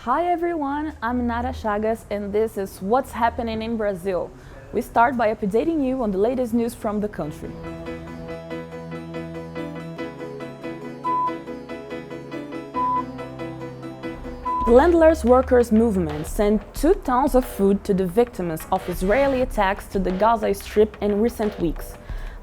Hi everyone, I'm Nara Chagas and this is What's Happening in Brazil. We start by updating you on the latest news from the country. The landless workers' movement sent 2 tons of food to the victims of Israeli attacks to the Gaza Strip in recent weeks.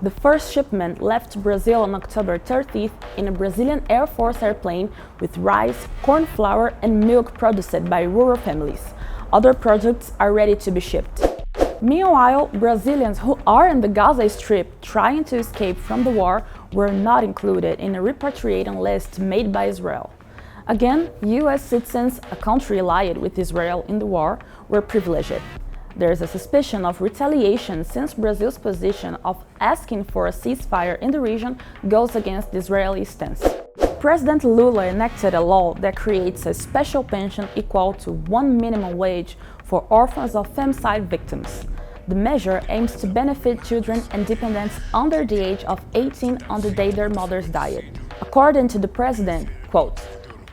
The first shipment left Brazil on October 30th in a Brazilian Air Force airplane with rice, corn flour and milk produced by rural families. Other products are ready to be shipped. Meanwhile, Brazilians who are in the Gaza Strip trying to escape from the war were not included in a repatriating list made by Israel. Again, US citizens, a country allied with Israel in the war, were privileged. There is a suspicion of retaliation since Brazil's position of asking for a ceasefire in the region goes against the Israeli stance. President Lula enacted a law that creates a special pension equal to 1 minimum wage for orphans of femicide victims. The measure aims to benefit children and dependents under the age of 18 on the day their mothers died. According to the president, quote,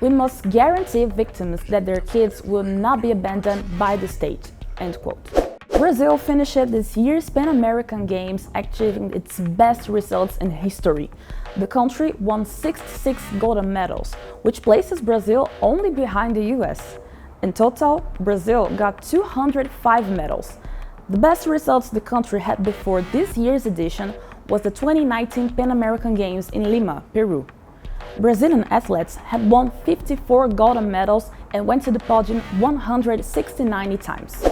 "We must guarantee victims that their kids will not be abandoned by the state." End quote. Brazil finished this year's Pan American Games achieving its best results in history. The country won 66 gold medals, which places Brazil only behind the US. In total, Brazil got 205 medals. The best results the country had before this year's edition was the 2019 Pan American Games in Lima, Peru. Brazilian athletes had won 54 gold medals and went to the podium 169 times.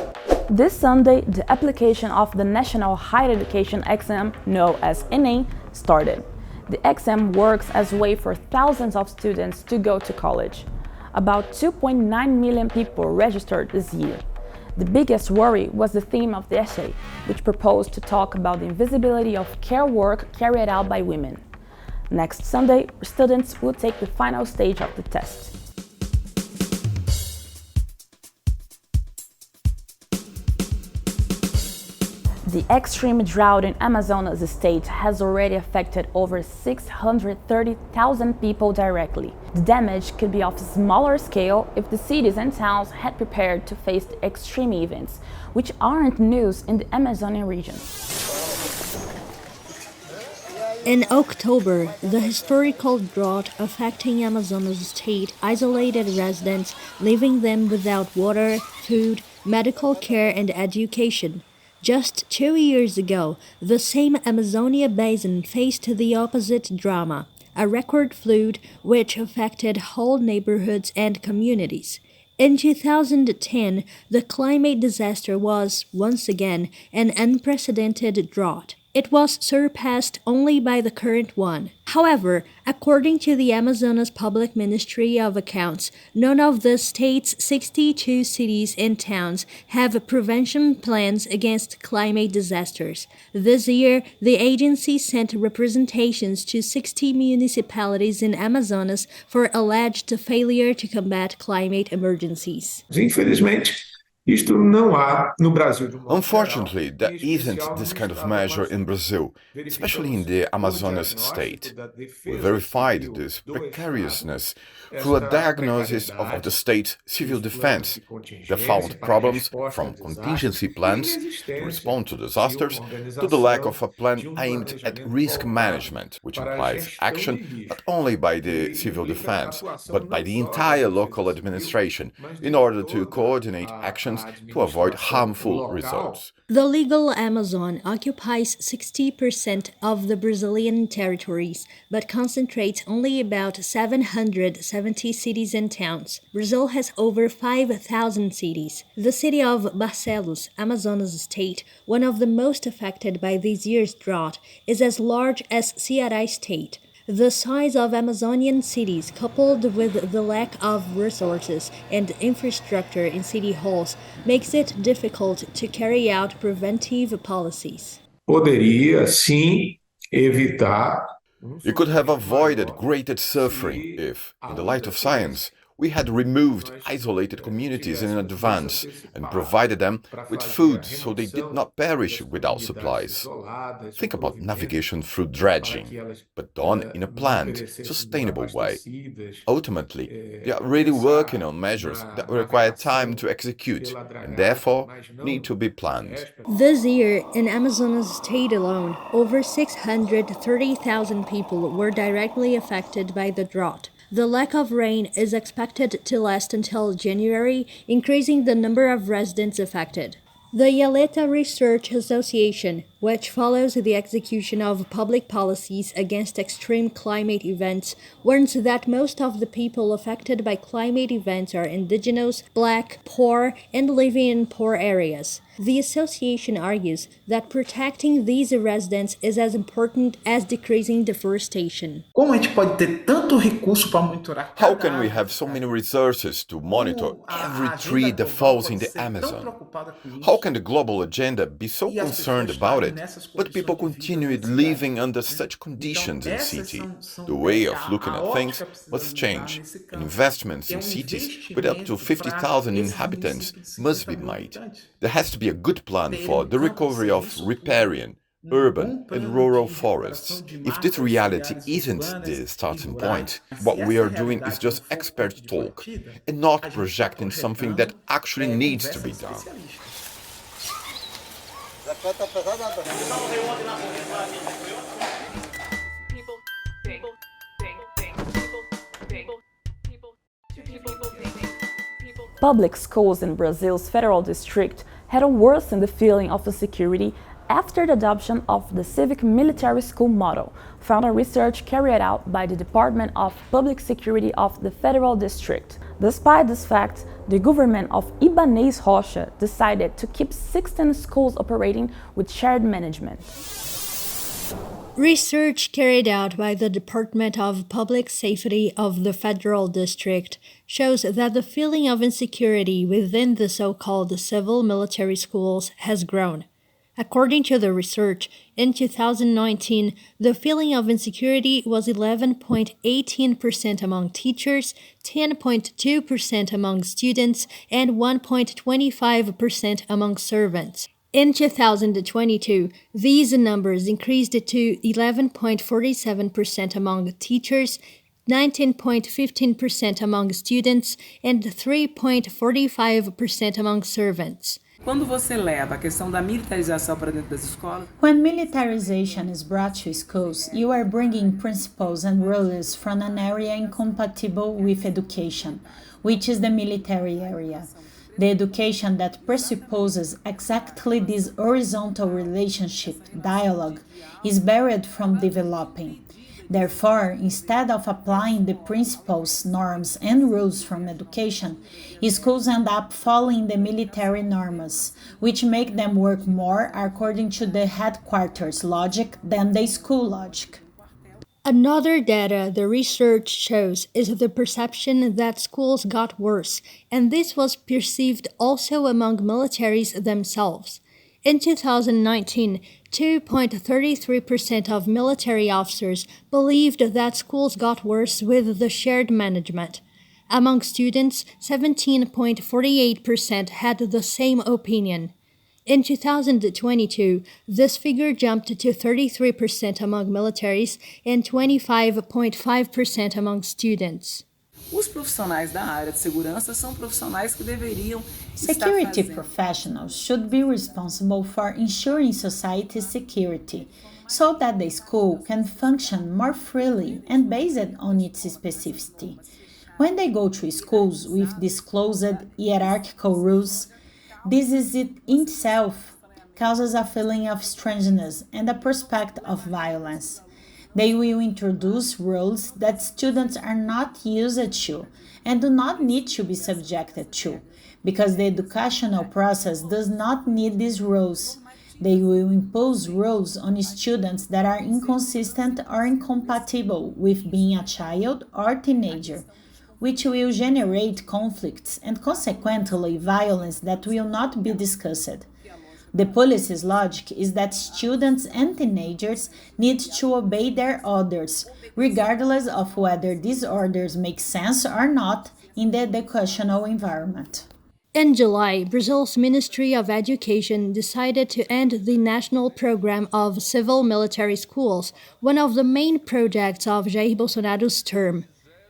This Sunday, the application of the National Higher Education exam, known as ENEM, started. The exam works as a way for thousands of students to go to college. About 2.9 million people registered this year. The biggest worry was the theme of the essay, which proposed to talk about the invisibility of care work carried out by women. Next Sunday, students will take the final stage of the test. The extreme drought in Amazonas state has already affected over 630,000 people directly. The damage could be of a smaller scale if the cities and towns had prepared to face the extreme events, which aren't news in the Amazonian region. In October, the historical drought affecting Amazonas state isolated residents, leaving them without water, food, medical care, and education. Just 2 years ago, the same Amazonia basin faced the opposite drama, a record flood which affected whole neighborhoods and communities. In 2010, the climate disaster was, once again, an unprecedented drought. It was surpassed only by the current one. However, according to the Amazonas Public Ministry of Accounts, none of the state's 62 cities and towns have prevention plans against climate disasters. This year, the agency sent representations to 60 municipalities in Amazonas for alleged failure to combat climate emergencies. Infelizmente, isto não há no Brasil. Unfortunately, there isn't this kind of measure in Brazil, especially in the Amazonas state. We verified this precariousness through a diagnosis of the state's civil defense. They found problems from contingency plans to respond to disasters to the lack of a plan aimed at risk management, which implies action not only by the civil defense, but by the entire local administration in order to coordinate actions to avoid harmful results. The legal Amazon occupies 60% of the Brazilian territories, but concentrates only about 770 cities and towns. Brazil has over 5,000 cities. The city of Barcelos, Amazonas state, one of the most affected by this year's drought, is as large as Ceará state. The size of Amazonian cities, coupled with the lack of resources and infrastructure in city halls, makes it difficult to carry out preventive policies. Poderia, sim, evitar. You could have avoided greater suffering if, in the light of science, We had removed isolated communities in advance and provided them with food so they did not perish without supplies. Think about navigation through dredging, but done in a planned, sustainable way. Ultimately, they are really working on measures that require time to execute and therefore need to be planned. This year, in Amazonas state alone, over 630,000 people were directly affected by the drought. The lack of rain is expected to last until January, increasing the number of residents affected. The Yaleta Research Association, which follows the execution of public policies against extreme climate events, warns that most of the people affected by climate events are indigenous, black, poor, and living in poor areas. The association argues that protecting these residents is as important as decreasing deforestation. Como a gente pode ter tanto recurso para monitorar How cada can we árvore? have so many resources to monitor Como a every agenda tree that global falls in pode the ser tão Amazon? preocupada com isso? How can the global agenda be so E as concerned pessoas about estarem it, nessas but people condições de vida continue na cidade, living under né? such conditions in Essas city? são The way a of looking at things ótica precisa must mudar change. nesse campo. Investments É in cities with up to investimento 50,000 para esses inhabitants municípios de must 50 be mil made. habitantes. There has to be a good plan for the Campo recovery sem of isso tudo, riparian, bom urban and plano rural de forests. recuperação de If this marcas reality ciliares isn't urbanas the e starting rurais, point, se what we essa are doing is realidade não just for expert ponto de talk partida, and a not gente está projecting something that projetando actually needs to conversa be de done. especialista. Public schools in Brazil's federal district had worsened the feeling of insecurity after the adoption of the civic-military school model, found in research carried out by the Department of Public Security of the federal district. Despite this fact, the government of Ibaneis Rocha decided to keep 16 schools operating with shared management. Research carried out by the Department of Public Safety of the Federal District shows that the feeling of insecurity within the so-called civil-military schools has grown. According to the research, in 2019, the feeling of insecurity was 11.18% among teachers, 10.2% among students, and 1.25% among servants. In 2022, these numbers increased to 11.47% among teachers, 19.15% among students, and 3.45% among servants. Quando você leva a questão da militarização para dentro das escolas, When militarization is brought to schools, you are bringing principles and rules from an area incompatible with education, which is the military area. The education that presupposes exactly this horizontal relationship, dialogue, is barred from developing. Therefore, instead of applying the principles, norms, and rules from education, schools end up following the military norms, which make them work more according to the headquarters logic than the school logic. Another data the research shows is the perception that schools got worse, and this was perceived also among militaries themselves. In 2019, 2.33% of military officers believed that schools got worse with the shared management. Among students, 17.48% had the same opinion. In 2022, this figure jumped to 33% among militaries and 25.5% among students. os profissionais da área de segurança são profissionais que deveriam Security estar fazendo. professionals should be responsible for ensuring society's security so that the school can function more freely and based on its specificity. When they go to schools with disclosed hierarchical rules, this is it itself causes a feeling of strangeness and a prospect of violence. They will introduce rules that students are not used to and do not need to be subjected to, because the educational process does not need these rules. They will impose rules on students that are inconsistent or incompatible with being a child or teenager, which will generate conflicts and consequently violence that will not be discussed. The policy's logic is that students and teenagers need to obey their orders, regardless of whether these orders make sense or not, in the educational environment. In July, Brazil's Ministry of Education decided to end the national program of civil-military schools, one of the main projects of Jair Bolsonaro's term.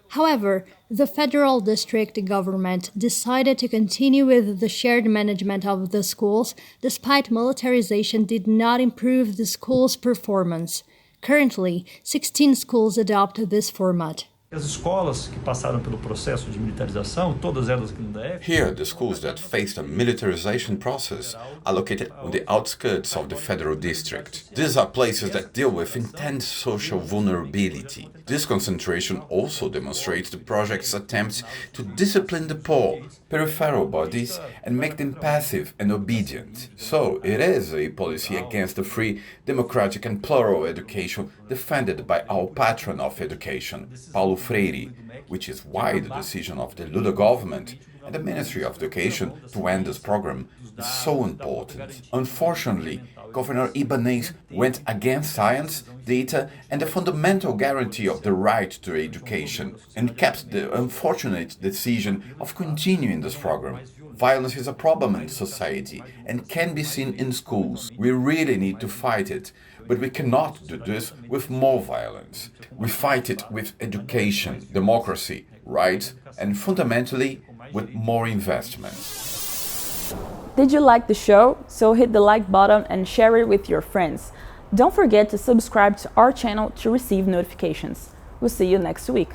However, the federal district government decided to continue with the shared management of the schools, despite militarization did not improve the school's performance. Currently, 16 schools adopt this format. As escolas que passaram pelo processo de militarização, todas elas aqui no DF. Here, the schools that faced a militarization process are located on the outskirts of the federal district. These are places that deal with intense social vulnerability. This concentration also demonstrates the project's attempts to discipline the poor, peripheral bodies, and make them passive and obedient. So, it is a policy against the free, democratic and plural education defended by our patron of education, Paulo Freire, which is why the decision of the Lula government and the Ministry of Education to end this program is so important. Unfortunately, Governor Ibaneis went against science, data and the fundamental guarantee of the right to education and kept the unfortunate decision of continuing this program. Violence is a problem in society and can be seen in schools. We really need to fight it, but we cannot do this with more violence. We fight it with education, democracy, rights, and fundamentally with more investment. Did you like the show? So hit the like button and share it with your friends. Don't forget to subscribe to our channel to receive notifications. We'll see you next week.